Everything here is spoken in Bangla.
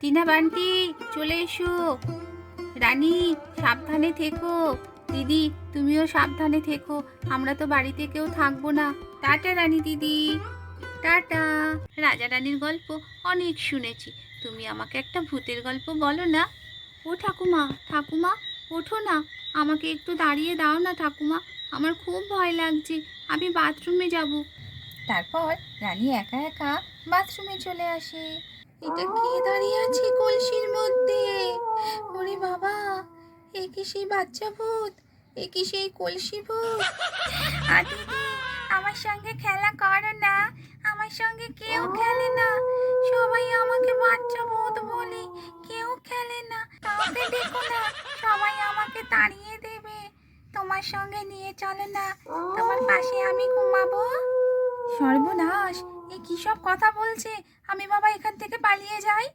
টিনা বান্টি চলে এসো। রানী সাবধানে থেকো। দিদি তুমিও সাবধানে থেকো, আমরা তো বাড়িতে কেউ থাকবো না। টাটা রানী দিদি, টাটা। রাজা রানীর গল্প অনেক শুনেছি, তুমি আমাকে একটা ভূতের গল্প বলো না। ও ঠাকুমা, ঠাকুমা ওঠো না, আমাকে একটু দাঁড়িয়ে দাও না ঠাকুমা, আমার খুব ভয় লাগছে, আমি বাথরুমে যাব। তারপর রানী একা একা বাথরুমে চলে আসে। এটা কি দাঁড়িয়ে আছে কলসির মধ্যে? ওরে বাবা, এ কি সেই বাচ্চা ভূত? এ কি সেই কলসি ভূত? দিদি আমার সঙ্গে খেলা করো না, আমার সঙ্গে কেউ খেলে না, সবাই আমাকে বাচ্চা ভূত বলে, কেউ খেলে না, কাউকে দেখো না, সবাই আমাকে তাড়িয়ে দেবে। তোমার সঙ্গে নিয়ে চলো না, তোমার পাশে আমি ঘুমাবো। সর্বনাশ, এ কি সব কথা বলছে? আমি বাবা এখান থেকে পালিয়ে যাই।